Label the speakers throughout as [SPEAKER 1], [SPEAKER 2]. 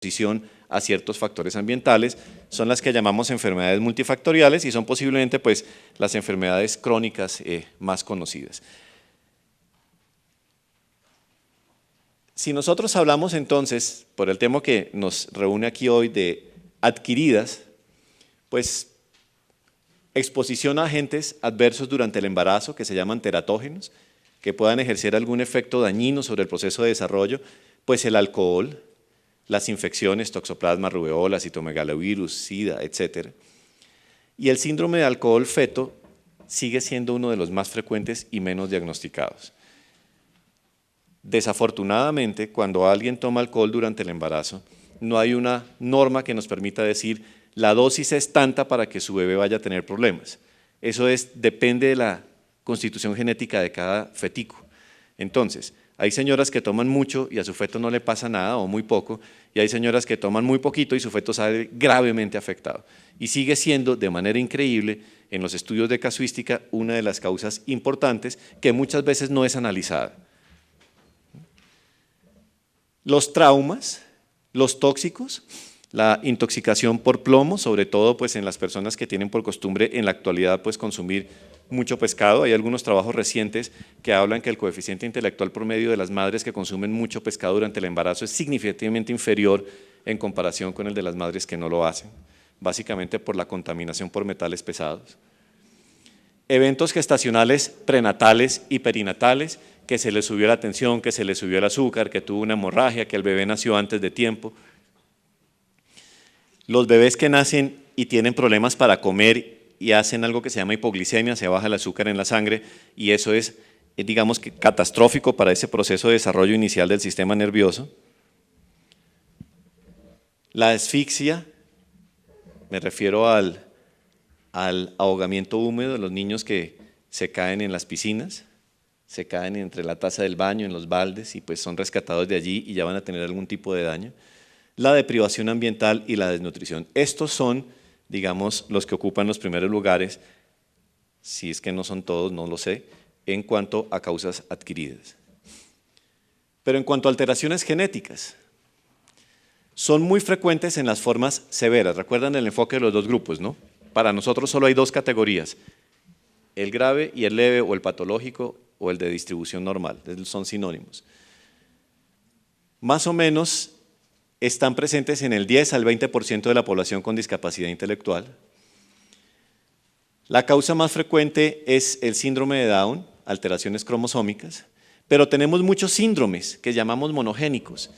[SPEAKER 1] exposición a ciertos factores ambientales, son las que llamamos enfermedades multifactoriales y son posiblemente pues, las enfermedades crónicas más conocidas. Si nosotros hablamos entonces, por el tema que nos reúne aquí hoy, de adquiridas, pues exposición a agentes adversos durante el embarazo, que se llaman teratógenos, que puedan ejercer algún efecto dañino sobre el proceso de desarrollo, pues el alcohol, las infecciones, toxoplasma, rubeola, citomegalovirus, sida, etc. Y el síndrome de alcohol feto sigue siendo uno de los más frecuentes y menos diagnosticados. Desafortunadamente, cuando alguien toma alcohol durante el embarazo, no hay una norma que nos permita decir la dosis es tanta para que su bebé vaya a tener problemas. Eso depende de la constitución genética de cada fetico. Entonces, hay señoras que toman mucho y a su feto no le pasa nada o muy poco, y hay señoras que toman muy poquito y su feto sale gravemente afectado. Y sigue siendo, de manera increíble, en los estudios de casuística, una de las causas importantes que muchas veces no es analizada. Los traumas, los tóxicos, la intoxicación por plomo, sobre todo pues, en las personas que tienen por costumbre en la actualidad pues, consumir mucho pescado. Hay algunos trabajos recientes que hablan que el coeficiente intelectual promedio de las madres que consumen mucho pescado durante el embarazo es significativamente inferior en comparación con el de las madres que no lo hacen, básicamente por la contaminación por metales pesados. Eventos gestacionales prenatales y perinatales, que se le subió la tensión, que se le subió el azúcar, que tuvo una hemorragia, que el bebé nació antes de tiempo. Los bebés que nacen y tienen problemas para comer y hacen algo que se llama hipoglicemia, se baja el azúcar en la sangre y eso es, digamos que catastrófico para ese proceso de desarrollo inicial del sistema nervioso. La asfixia, me refiero al ahogamiento húmedo de los niños que se caen en las piscinas, se caen entre la taza del baño, en los baldes y pues son rescatados de allí y ya van a tener algún tipo de daño. La deprivación ambiental y la desnutrición. Estos son, digamos, los que ocupan los primeros lugares, si es que no son todos, no lo sé, en cuanto a causas adquiridas. Pero en cuanto a alteraciones genéticas, son muy frecuentes en las formas severas. Recuerdan el enfoque de los dos grupos, ¿no? Para nosotros solo hay dos categorías, el grave y el leve, o el patológico, o el de distribución normal, son sinónimos. Más o menos están presentes en el 10 al 20% de la población con discapacidad intelectual. La causa más frecuente es el síndrome de Down, alteraciones cromosómicas, pero tenemos muchos síndromes que llamamos monogénicos.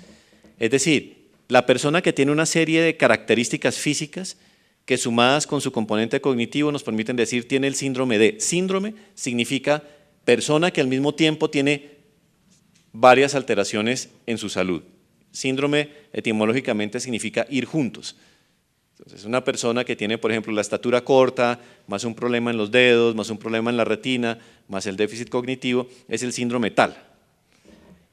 [SPEAKER 1] Es decir, la persona que tiene una serie de características físicas que sumadas con su componente cognitivo nos permiten decir tiene el síndrome de. Síndrome significa persona que al mismo tiempo tiene varias alteraciones en su salud. Síndrome etimológicamente significa ir juntos. Entonces, una persona que tiene, por ejemplo, la estatura corta, más un problema en los dedos, más un problema en la retina, más el déficit cognitivo, es el síndrome tal.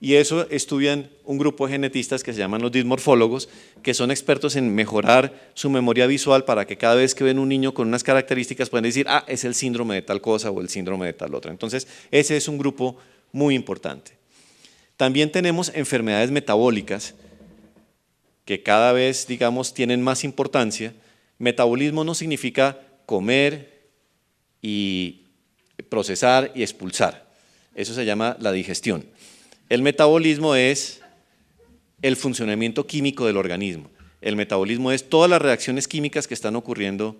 [SPEAKER 1] Y eso estudian un grupo de genetistas que se llaman los dismorfólogos, que son expertos en mejorar su memoria visual para que cada vez que ven un niño con unas características puedan decir, ah, es el síndrome de tal cosa o el síndrome de tal otra. Entonces, ese es un grupo muy importante. También tenemos enfermedades metabólicas que cada vez, digamos, tienen más importancia. Metabolismo no significa comer y procesar y expulsar. Eso se llama la digestión. El metabolismo es el funcionamiento químico del organismo. El metabolismo es todas las reacciones químicas que están ocurriendo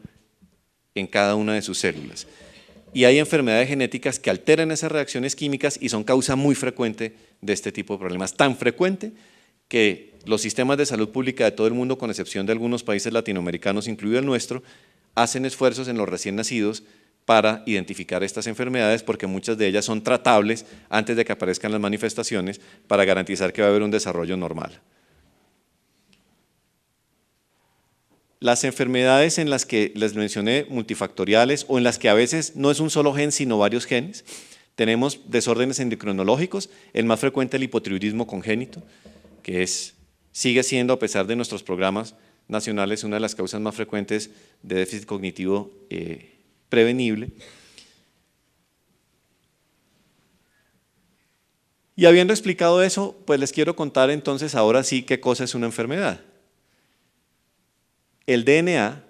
[SPEAKER 1] en cada una de sus células. Y hay enfermedades genéticas que alteran esas reacciones químicas y son causa muy frecuente de este tipo de problemas. Tan frecuente que los sistemas de salud pública de todo el mundo, con excepción de algunos países latinoamericanos, incluido el nuestro, hacen esfuerzos en los recién nacidos para identificar estas enfermedades porque muchas de ellas son tratables antes de que aparezcan las manifestaciones para garantizar que va a haber un desarrollo normal. Las enfermedades en las que les mencioné, multifactoriales, o en las que a veces no es un solo gen, sino varios genes, tenemos desórdenes endocrinológicos, el más frecuente el hipotiroidismo congénito, que sigue siendo, a pesar de nuestros programas nacionales, una de las causas más frecuentes de déficit cognitivo prevenible. Y habiendo explicado eso, pues les quiero contar entonces ahora sí qué cosa es una enfermedad. El DNA,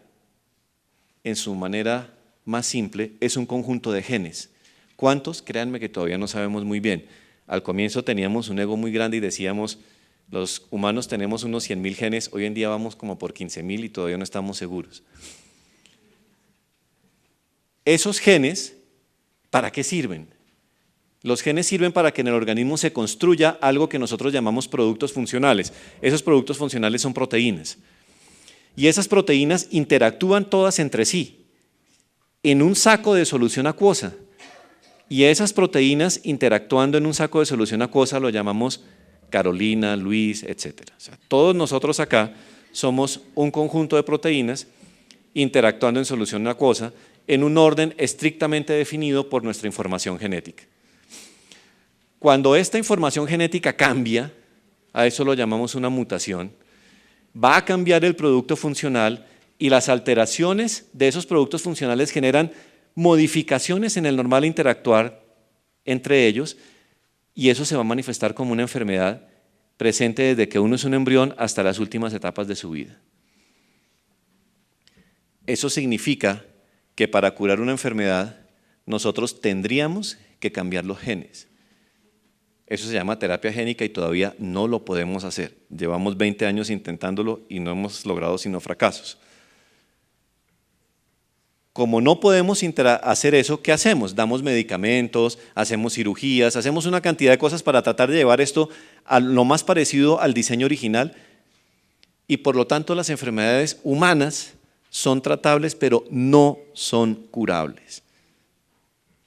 [SPEAKER 1] en su manera más simple, es un conjunto de genes. ¿Cuántos? Créanme que todavía no sabemos muy bien. Al comienzo teníamos un ego muy grande y decíamos, los humanos tenemos unos 100.000 genes, hoy en día vamos como por 15.000 y todavía no estamos seguros. Esos genes, ¿para qué sirven? Los genes sirven para que en el organismo se construya algo que nosotros llamamos productos funcionales. Esos productos funcionales son proteínas. Y esas proteínas interactúan todas entre sí en un saco de solución acuosa. Y esas proteínas interactuando en un saco de solución acuosa lo llamamos Carolina, Luis, etc. O sea, todos nosotros acá somos un conjunto de proteínas interactuando en solución acuosa en un orden estrictamente definido por nuestra información genética. Cuando esta información genética cambia, a eso lo llamamos una mutación, va a cambiar el producto funcional y las alteraciones de esos productos funcionales generan modificaciones en el normal interactuar entre ellos y eso se va a manifestar como una enfermedad presente desde que uno es un embrión hasta las últimas etapas de su vida. Eso significa que para curar una enfermedad nosotros tendríamos que cambiar los genes. Eso se llama terapia génica y todavía no lo podemos hacer. Llevamos 20 años intentándolo y no hemos logrado sino fracasos. Como no podemos hacer eso, ¿qué hacemos? Damos medicamentos, hacemos cirugías, hacemos una cantidad de cosas para tratar de llevar esto a lo más parecido al diseño original y por lo tanto las enfermedades humanas son tratables pero no son curables.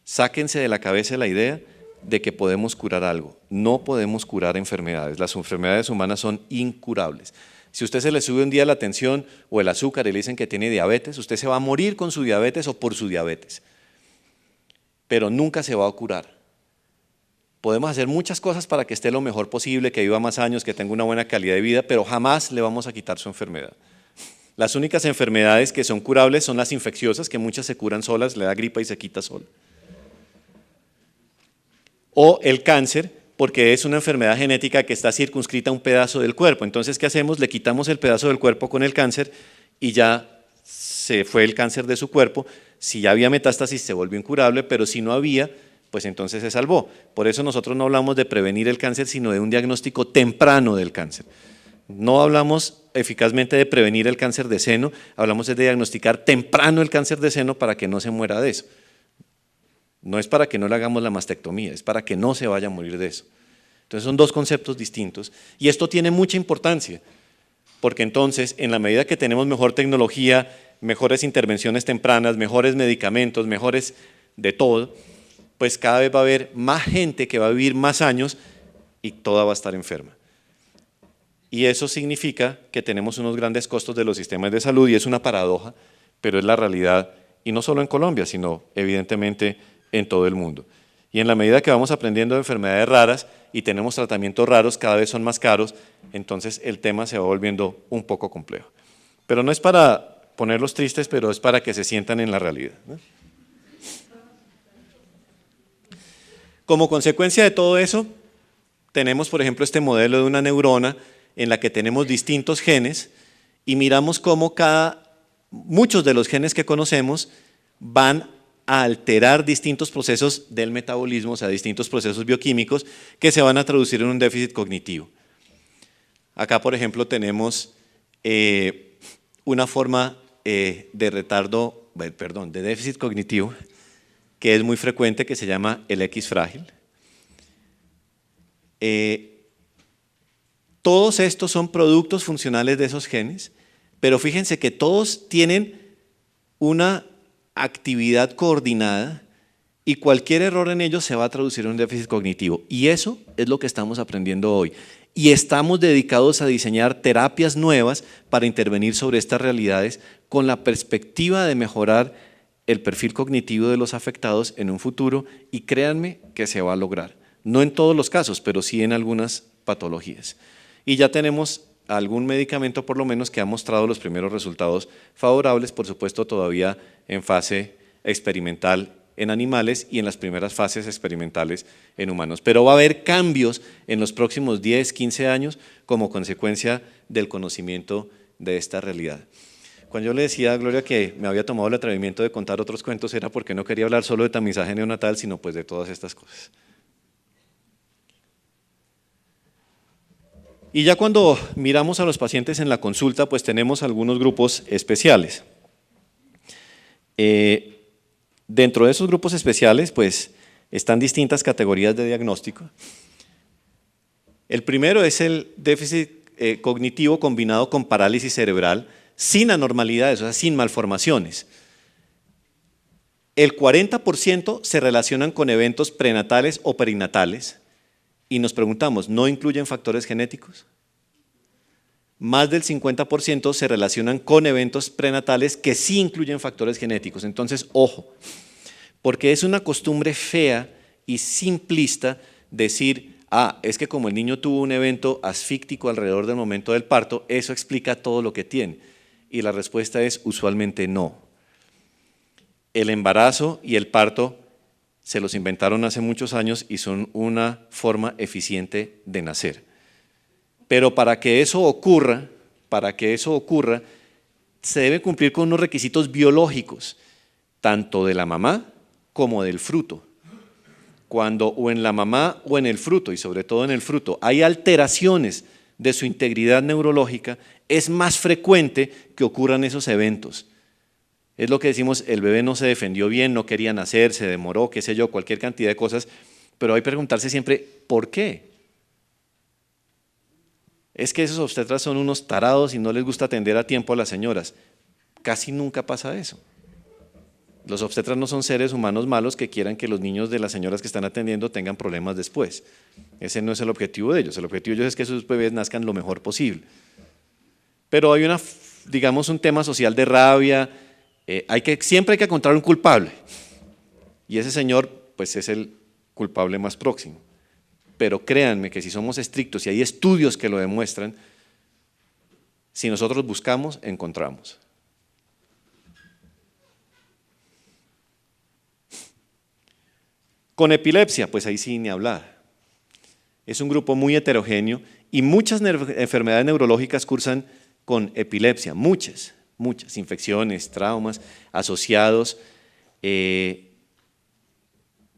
[SPEAKER 1] Sáquense de la cabeza la idea de que podemos curar algo. No podemos curar enfermedades. Las enfermedades humanas son incurables. Si usted se le sube un día la tensión o el azúcar y le dicen que tiene diabetes, usted se va a morir con su diabetes o por su diabetes. Pero nunca se va a curar. Podemos hacer muchas cosas para que esté lo mejor posible, que viva más años, que tenga una buena calidad de vida, pero jamás le vamos a quitar su enfermedad. Las únicas enfermedades que son curables son las infecciosas, que muchas se curan solas, le da gripa y se quita sola. O el cáncer, porque es una enfermedad genética que está circunscrita a un pedazo del cuerpo. Entonces, ¿qué hacemos? Le quitamos el pedazo del cuerpo con el cáncer y ya se fue el cáncer de su cuerpo. Si ya había metástasis, se volvió incurable, pero si no había, pues entonces se salvó. Por eso nosotros no hablamos de prevenir el cáncer, sino de un diagnóstico temprano del cáncer. No hablamos eficazmente de prevenir el cáncer de seno, hablamos de diagnosticar temprano el cáncer de seno para que no se muera de eso. No es para que no le hagamos la mastectomía, es para que no se vaya a morir de eso. Entonces son dos conceptos distintos y esto tiene mucha importancia, porque entonces en la medida que tenemos mejor tecnología, mejores intervenciones tempranas, mejores medicamentos, mejores de todo, pues cada vez va a haber más gente que va a vivir más años y toda va a estar enferma. Y eso significa que tenemos unos grandes costos de los sistemas de salud y es una paradoja, pero es la realidad, y no solo en Colombia, sino evidentemente en todo el mundo. Y en la medida que vamos aprendiendo de enfermedades raras y tenemos tratamientos raros, cada vez son más caros, entonces el tema se va volviendo un poco complejo. Pero no es para ponerlos tristes, pero es para que se sientan en la realidad, ¿no? Como consecuencia de todo eso, tenemos, por ejemplo, este modelo de una neurona en la que tenemos distintos genes y miramos cómo muchos de los genes que conocemos van a alterar distintos procesos del metabolismo, o sea, distintos procesos bioquímicos que se van a traducir en un déficit cognitivo. Acá, por ejemplo, tenemos una forma de déficit cognitivo que es muy frecuente, que se llama el X frágil. Todos estos son productos funcionales de esos genes, pero fíjense que todos tienen una actividad coordinada y cualquier error en ellos se va a traducir en un déficit cognitivo. Y eso es lo que estamos aprendiendo hoy. Y estamos dedicados a diseñar terapias nuevas para intervenir sobre estas realidades con la perspectiva de mejorar el perfil cognitivo de los afectados en un futuro y créanme que se va a lograr. No en todos los casos, pero sí en algunas patologías. Y ya tenemos algún medicamento por lo menos que ha mostrado los primeros resultados favorables, por supuesto todavía en fase experimental en animales y en las primeras fases experimentales en humanos. Pero va a haber cambios en los próximos 10, 15 años como consecuencia del conocimiento de esta realidad. Cuando yo le decía a Gloria que me había tomado el atrevimiento de contar otros cuentos era porque no quería hablar solo de tamizaje neonatal, sino pues de todas estas cosas. Y ya cuando miramos a los pacientes en la consulta, pues tenemos algunos grupos especiales. Dentro de esos grupos especiales, pues están distintas categorías de diagnóstico. El primero es el déficit cognitivo combinado con parálisis cerebral, sin anormalidades, o sea, sin malformaciones. El 40% se relacionan con eventos prenatales o perinatales y nos preguntamos, ¿no incluyen factores genéticos? Más del 50% se relacionan con eventos prenatales que sí incluyen factores genéticos. Entonces, ojo, porque es una costumbre fea y simplista decir, es que como el niño tuvo un evento asfíctico alrededor del momento del parto, eso explica todo lo que tiene. Y la respuesta es usualmente no. El embarazo y el parto se los inventaron hace muchos años y son una forma eficiente de nacer. Pero para que eso ocurra, se debe cumplir con unos requisitos biológicos, tanto de la mamá como del fruto. Cuando o en la mamá o en el fruto, y sobre todo en el fruto, hay alteraciones de su integridad neurológica, es más frecuente que ocurran esos eventos. Es lo que decimos, el bebé no se defendió bien, no quería nacer, se demoró, qué sé yo, cualquier cantidad de cosas, pero hay que preguntarse siempre, ¿por qué? Es que esos obstetras son unos tarados y no les gusta atender a tiempo a las señoras. Casi nunca pasa eso. Los obstetras no son seres humanos malos que quieran que los niños de las señoras que están atendiendo tengan problemas después. Ese no es el objetivo de ellos. El objetivo de ellos es que sus bebés nazcan lo mejor posible. Pero hay digamos, un tema social de rabia. Siempre hay que encontrar un culpable. Y ese señor, pues, es el culpable más próximo. Pero créanme que si somos estrictos y hay estudios que lo demuestran, si nosotros buscamos, encontramos. Con epilepsia, pues ahí sí ni hablar. Es un grupo muy heterogéneo y muchas enfermedades neurológicas cursan con epilepsia, muchas infecciones, traumas asociados,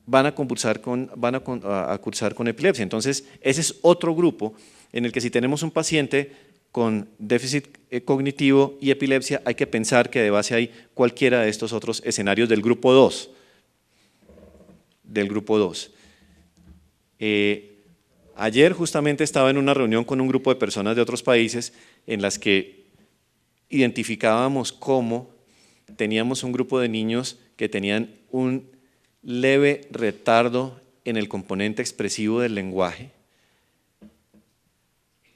[SPEAKER 1] van a cursar con epilepsia. Entonces, ese es otro grupo en el que si tenemos un paciente con déficit cognitivo y epilepsia, hay que pensar que de base hay cualquiera de estos otros escenarios del grupo 2. Ayer justamente estaba en una reunión con un grupo de personas de otros países en las que identificábamos cómo teníamos un grupo de niños que tenían un leve retardo en el componente expresivo del lenguaje,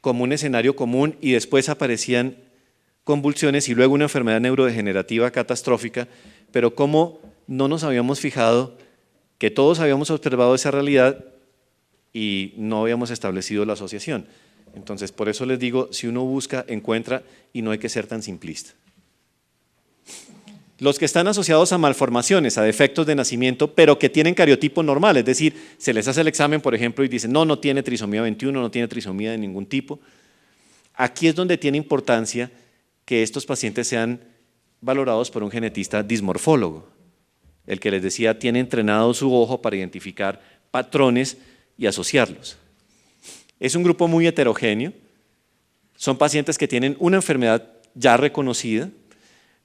[SPEAKER 1] como un escenario común, y después aparecían convulsiones y luego una enfermedad neurodegenerativa catastrófica, pero como no nos habíamos fijado que todos habíamos observado esa realidad y no habíamos establecido la asociación. Entonces, por eso les digo, si uno busca, encuentra, y no hay que ser tan simplista. Los que están asociados a malformaciones, a defectos de nacimiento, pero que tienen cariotipo normal, es decir, se les hace el examen, por ejemplo, y dicen, no tiene trisomía 21, no tiene trisomía de ningún tipo. Aquí es donde tiene importancia que estos pacientes sean valorados por un genetista dismorfólogo. El que les decía, tiene entrenado su ojo para identificar patrones y asociarlos. Es un grupo muy heterogéneo, son pacientes que tienen una enfermedad ya reconocida,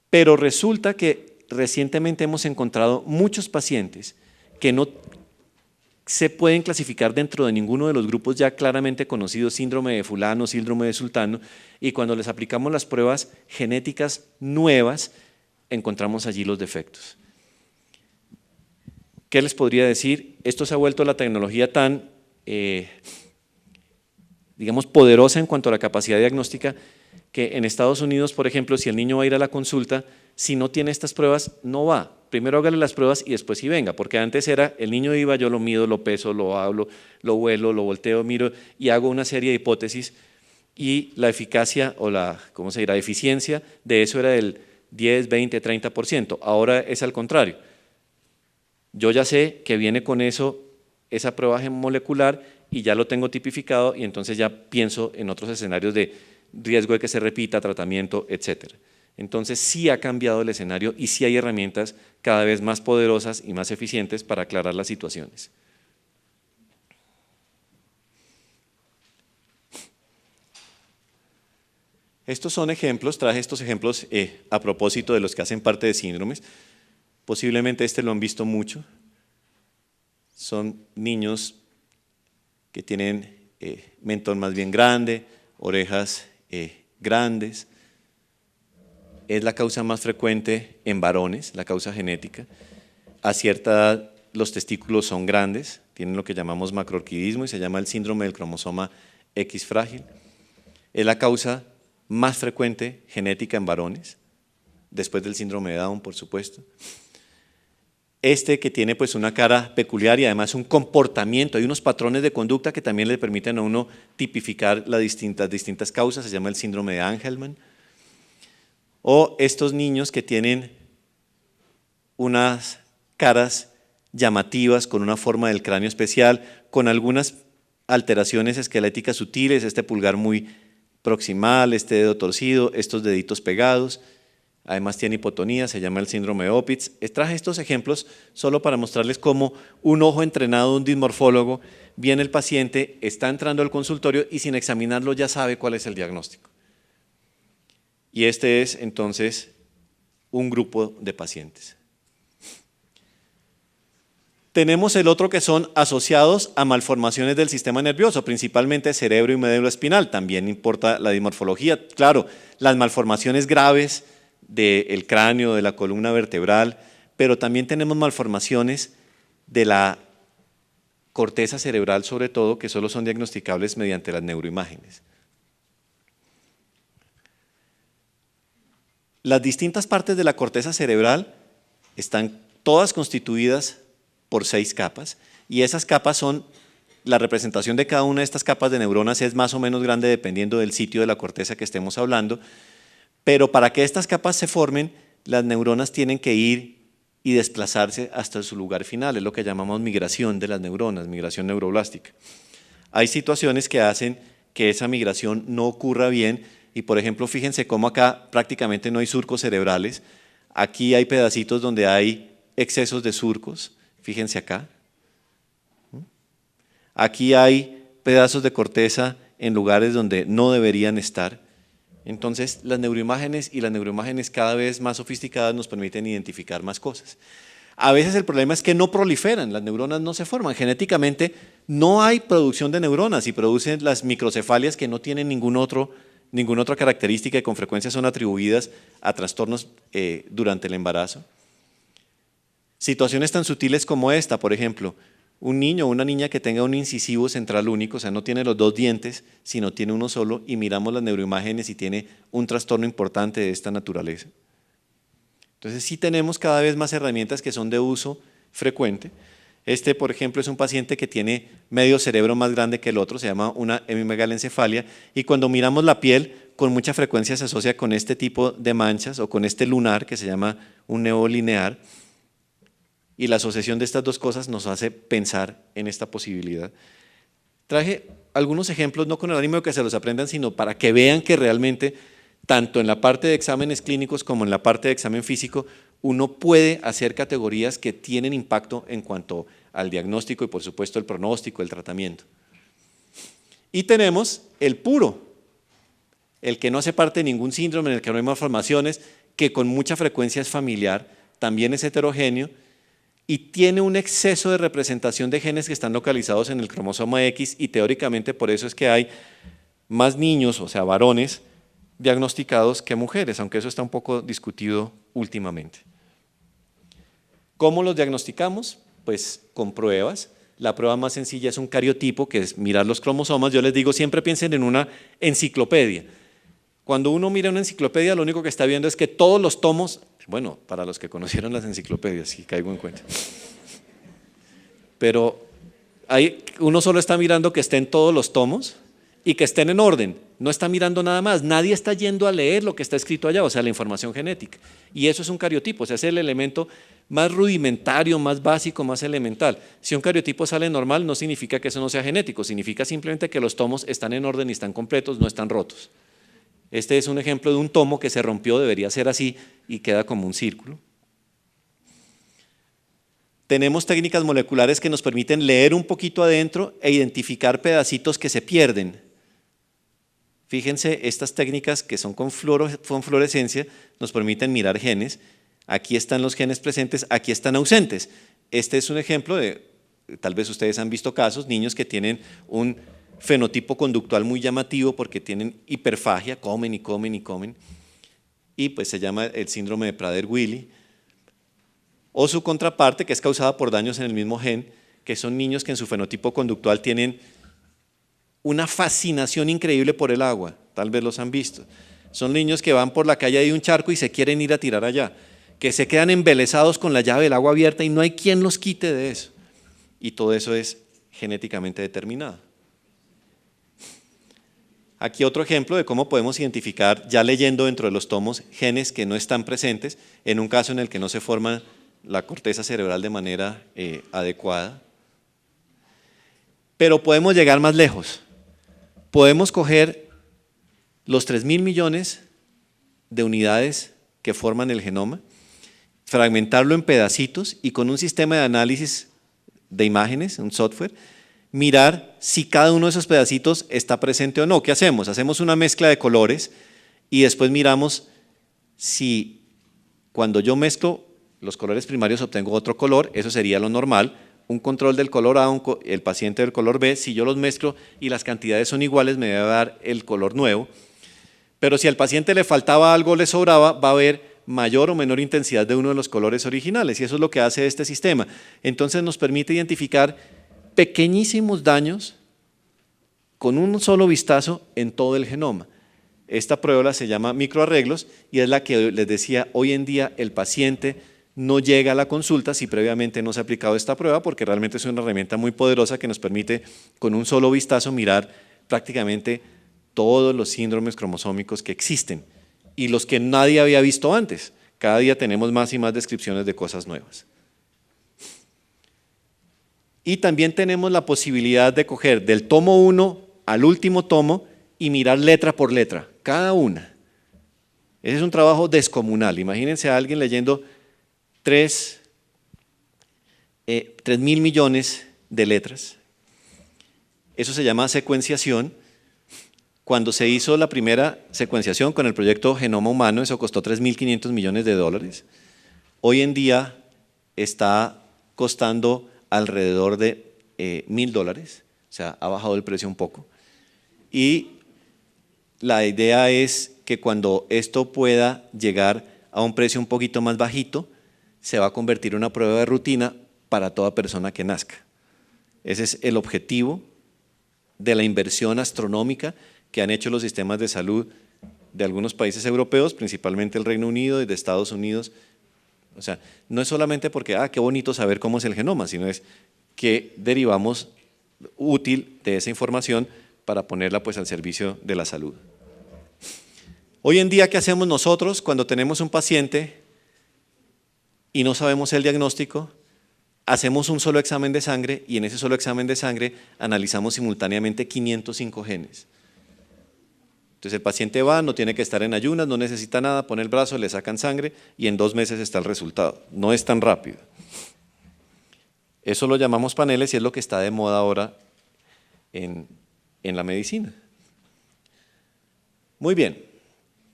[SPEAKER 1] pero resulta que recientemente hemos encontrado muchos pacientes que no se pueden clasificar dentro de ninguno de los grupos ya claramente conocidos, síndrome de fulano, síndrome de sultano, y cuando les aplicamos las pruebas genéticas nuevas, encontramos allí los defectos. ¿Qué les podría decir? Esto se ha vuelto la tecnología tan, digamos, poderosa en cuanto a la capacidad diagnóstica, que en Estados Unidos, por ejemplo, si el niño va a ir a la consulta, si no tiene estas pruebas, no va. Primero hágale las pruebas y después sí venga, porque antes era, el niño iba, yo lo mido, lo peso, lo hablo, lo huelo, lo volteo, miro y hago una serie de hipótesis, y la eficacia o la, ¿cómo se dirá?, eficiencia de eso era del 10, 20, 30%. Ahora es al contrario. Yo ya sé que viene con eso, esa prueba molecular, y ya lo tengo tipificado, y entonces ya pienso en otros escenarios de riesgo de que se repita, tratamiento, etc. Entonces sí ha cambiado el escenario y sí hay herramientas cada vez más poderosas y más eficientes para aclarar las situaciones. Estos son ejemplos, traje estos ejemplos a propósito de los que hacen parte de síndromes. Posiblemente lo han visto mucho. Son niños que tienen mentón más bien grande, orejas grandes. Es la causa más frecuente en varones, la causa genética. A cierta edad los testículos son grandes, tienen lo que llamamos macroorquidismo y se llama el síndrome del cromosoma X frágil. Es la causa más frecuente genética en varones, después del síndrome de Down, por supuesto. Que tiene pues una cara peculiar y además un comportamiento, hay unos patrones de conducta que también le permiten a uno tipificar las distintas causas, se llama el síndrome de Angelman. O estos niños que tienen unas caras llamativas, con una forma del cráneo especial, con algunas alteraciones esqueléticas sutiles, pulgar muy proximal, dedo torcido, estos deditos pegados. Además tiene hipotonía, se llama el síndrome de Opitz. Traje estos ejemplos solo para mostrarles cómo un ojo entrenado de un dismorfólogo, viene el paciente, está entrando al consultorio y sin examinarlo ya sabe cuál es el diagnóstico. Y es entonces un grupo de pacientes. Tenemos el otro que son asociados a malformaciones del sistema nervioso, principalmente cerebro y médula espinal. También importa la dimorfología. Claro, las malformaciones graves del cráneo, de la columna vertebral, pero también tenemos malformaciones de la corteza cerebral, sobre todo, que solo son diagnosticables mediante las neuroimágenes. Las distintas partes de la corteza cerebral están todas constituidas por 6 capas, y esas capas son, la representación de cada una de estas capas de neuronas es más o menos grande dependiendo del sitio de la corteza que estemos hablando, pero para que estas capas se formen, las neuronas tienen que ir y desplazarse hasta su lugar final, es lo que llamamos migración de las neuronas, migración neuroblástica. Hay situaciones que hacen que esa migración no ocurra bien, y por ejemplo, fíjense cómo acá prácticamente no hay surcos cerebrales, aquí hay pedacitos donde hay excesos de surcos, fíjense acá. Aquí hay pedazos de corteza en lugares donde no deberían estar. Entonces, las neuroimágenes y las neuroimágenes cada vez más sofisticadas nos permiten identificar más cosas. A veces el problema es que no proliferan, las neuronas no se forman. Genéticamente no hay producción de neuronas y producen las microcefalias que no tienen ninguna otra característica y con frecuencia son atribuidas a trastornos durante el embarazo. Situaciones tan sutiles como esta, por ejemplo, un niño o una niña que tenga un incisivo central único, o sea, no tiene los 2 dientes, sino tiene uno solo, y miramos las neuroimágenes y tiene un trastorno importante de esta naturaleza. Entonces sí tenemos cada vez más herramientas que son de uso frecuente. Por ejemplo, es un paciente que tiene medio cerebro más grande que el otro, se llama una hemimegalencefalia, y cuando miramos la piel, con mucha frecuencia se asocia con este tipo de manchas o con lunar que se llama un neolinear. Y la asociación de estas dos cosas nos hace pensar en esta posibilidad. Traje algunos ejemplos, no con el ánimo de que se los aprendan, sino para que vean que realmente, tanto en la parte de exámenes clínicos como en la parte de examen físico, uno puede hacer categorías que tienen impacto en cuanto al diagnóstico y por supuesto el pronóstico, el tratamiento. Y tenemos el puro, el que no hace parte de ningún síndrome, en el que no hay malformaciones, que con mucha frecuencia es familiar, también es heterogéneo, y tiene un exceso de representación de genes que están localizados en el cromosoma X y teóricamente por eso es que hay más niños, o sea, varones, diagnosticados que mujeres, aunque eso está un poco discutido últimamente. ¿Cómo los diagnosticamos? Pues con pruebas. La prueba más sencilla es un cariotipo, que es mirar los cromosomas. Yo les digo, siempre piensen en una enciclopedia. Cuando uno mira una enciclopedia, lo único que está viendo es que todos los tomos, bueno, para los que conocieron las enciclopedias, si caigo en cuenta, pero uno solo está mirando que estén todos los tomos y que estén en orden, no está mirando nada más, nadie está yendo a leer lo que está escrito allá, o sea, la información genética, y eso es un cariotipo, o sea, es el elemento más rudimentario, más básico, más elemental. Si un cariotipo sale normal, no significa que eso no sea genético, significa simplemente que los tomos están en orden y están completos, no están rotos. Este es un ejemplo de un tomo que se rompió, debería ser así, y queda como un círculo. Tenemos técnicas moleculares que nos permiten leer un poquito adentro e identificar pedacitos que se pierden. Fíjense, estas técnicas que son con fluorescencia nos permiten mirar genes. Aquí están los genes presentes, aquí están ausentes. Este es un ejemplo de, tal vez ustedes han visto casos, niños que tienen un fenotipo conductual muy llamativo porque tienen hiperfagia, comen y comen y comen, y pues se llama el síndrome de Prader-Willi. O su contraparte, que es causada por daños en el mismo gen, que son niños que en su fenotipo conductual tienen una fascinación increíble por el agua, tal vez los han visto. Son niños que van por la calle de un charco y se quieren ir a tirar allá, que se quedan embelesados con la llave del agua abierta y no hay quien los quite de eso. Y todo eso es genéticamente determinado. Aquí otro ejemplo de cómo podemos identificar, ya leyendo dentro de los tomos, genes que no están presentes, en un caso en el que no se forma la corteza cerebral de manera adecuada. Pero podemos llegar más lejos. Podemos coger los 3.000 millones de unidades que forman el genoma, fragmentarlo en pedacitos y con un sistema de análisis de imágenes, un software, mirar si cada uno de esos pedacitos está presente o no. ¿Qué hacemos? Hacemos una mezcla de colores y después miramos si cuando yo mezclo los colores primarios obtengo otro color, eso sería lo normal, un control del color A, el paciente del color B. Si yo los mezclo y las cantidades son iguales, me debe dar el color nuevo. Pero si al paciente le faltaba algo, le sobraba, va a haber mayor o menor intensidad de uno de los colores originales, y eso es lo que hace este sistema. Entonces nos permite identificar pequeñísimos daños con un solo vistazo en todo el genoma. Esta prueba se llama microarreglos y es la que les decía, hoy en día el paciente no llega a la consulta si previamente no se ha aplicado esta prueba, porque realmente es una herramienta muy poderosa que nos permite con un solo vistazo mirar prácticamente todos los síndromes cromosómicos que existen y los que nadie había visto antes. Cada día tenemos más y más descripciones de cosas nuevas. Y también tenemos la posibilidad de coger del tomo 1 al último tomo y mirar letra por letra, cada una. Ese es un trabajo descomunal. Imagínense a alguien leyendo 3.000 millones de letras. Eso se llama secuenciación. Cuando se hizo la primera secuenciación con el proyecto Genoma Humano, eso costó $3.500 millones. Hoy en día está costando alrededor de $1.000, o sea, ha bajado el precio un poco. Y la idea es que cuando esto pueda llegar a un precio un poquito más bajito, se va a convertir en una prueba de rutina para toda persona que nazca. Ese es el objetivo de la inversión astronómica que han hecho los sistemas de salud de algunos países europeos, principalmente el Reino Unido y de Estados Unidos. O sea, no es solamente porque, qué bonito saber cómo es el genoma, sino es que derivamos útil de esa información para ponerla pues al servicio de la salud. Hoy en día, ¿qué hacemos nosotros cuando tenemos un paciente y no sabemos el diagnóstico? Hacemos un solo examen de sangre y en ese solo examen de sangre analizamos simultáneamente 505 genes. Entonces el paciente va, no tiene que estar en ayunas, no necesita nada, pone el brazo, le sacan sangre y en 2 meses está el resultado. No es tan rápido. Eso lo llamamos paneles y es lo que está de moda ahora en la medicina. Muy bien.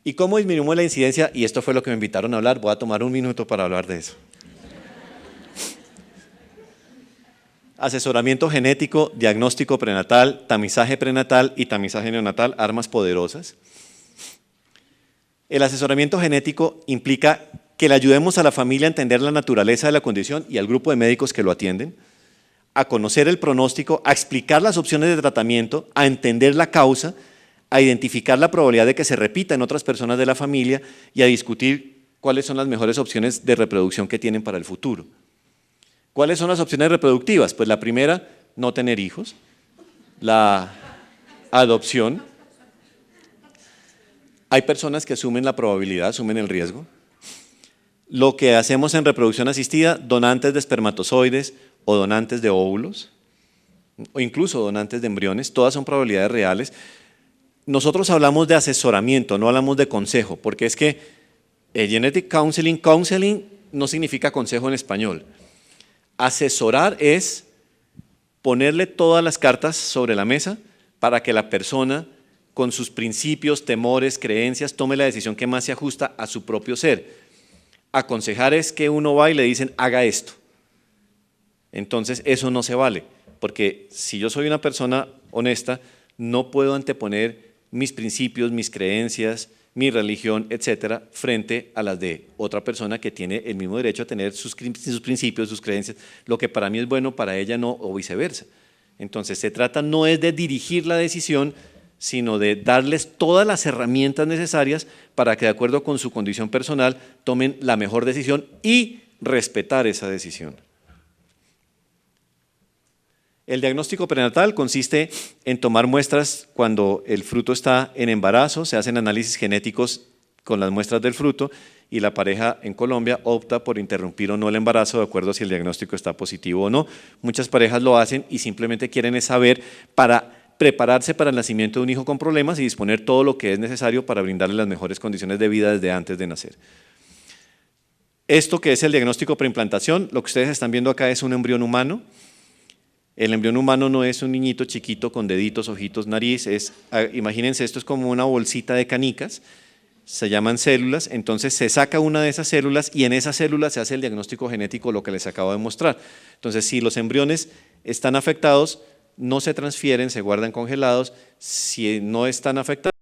[SPEAKER 1] ¿Y cómo disminuimos la incidencia? Y esto fue lo que me invitaron a hablar. Voy a tomar 1 minuto para hablar de eso. Asesoramiento genético, diagnóstico prenatal, tamizaje prenatal y tamizaje neonatal, armas poderosas. El asesoramiento genético implica que le ayudemos a la familia a entender la naturaleza de la condición y al grupo de médicos que lo atienden, a conocer el pronóstico, a explicar las opciones de tratamiento, a entender la causa, a identificar la probabilidad de que se repita en otras personas de la familia y a discutir cuáles son las mejores opciones de reproducción que tienen para el futuro. ¿Cuáles son las opciones reproductivas? Pues la primera, no tener hijos, la adopción. Hay personas que asumen la probabilidad, asumen el riesgo. Lo que hacemos en reproducción asistida, donantes de espermatozoides o donantes de óvulos, o incluso donantes de embriones, todas son probabilidades reales. nosotros hablamos de asesoramiento, no hablamos de consejo, porque es que Genetic counseling no significa consejo en español. Asesorar es ponerle todas las cartas sobre la mesa para que la persona, con sus principios, temores, creencias, tome la decisión que más se ajusta a su propio ser. Aconsejar es que uno va y le dicen, haga esto. Entonces, eso no se vale, porque si yo soy una persona honesta, no puedo anteponer mis principios, mis creencias, mi religión, etcétera, frente a las de otra persona que tiene el mismo derecho a tener sus principios, sus creencias. Lo que para mí es bueno, para ella no, o viceversa. Entonces, se trata no es de dirigir la decisión, sino de darles todas las herramientas necesarias para que, de acuerdo con su condición personal, tomen la mejor decisión y respetar esa decisión. El diagnóstico prenatal consiste en tomar muestras cuando el fruto está en embarazo, se hacen análisis genéticos con las muestras del fruto y la pareja en Colombia opta por interrumpir o no el embarazo de acuerdo a si el diagnóstico está positivo o no. Muchas parejas lo hacen y simplemente quieren saber para prepararse para el nacimiento de un hijo con problemas y disponer todo lo que es necesario para brindarle las mejores condiciones de vida desde antes de nacer. Esto que es el diagnóstico preimplantación, lo que ustedes están viendo acá es un embrión humano. El embrión humano no es un niñito chiquito con deditos, ojitos, nariz, imagínense, esto es como una bolsita de canicas, se llaman células, entonces se saca una de esas células y en esa célula se hace el diagnóstico genético, lo que les acabo de mostrar. Entonces, si los embriones están afectados, no se transfieren, se guardan congelados, si no están afectados,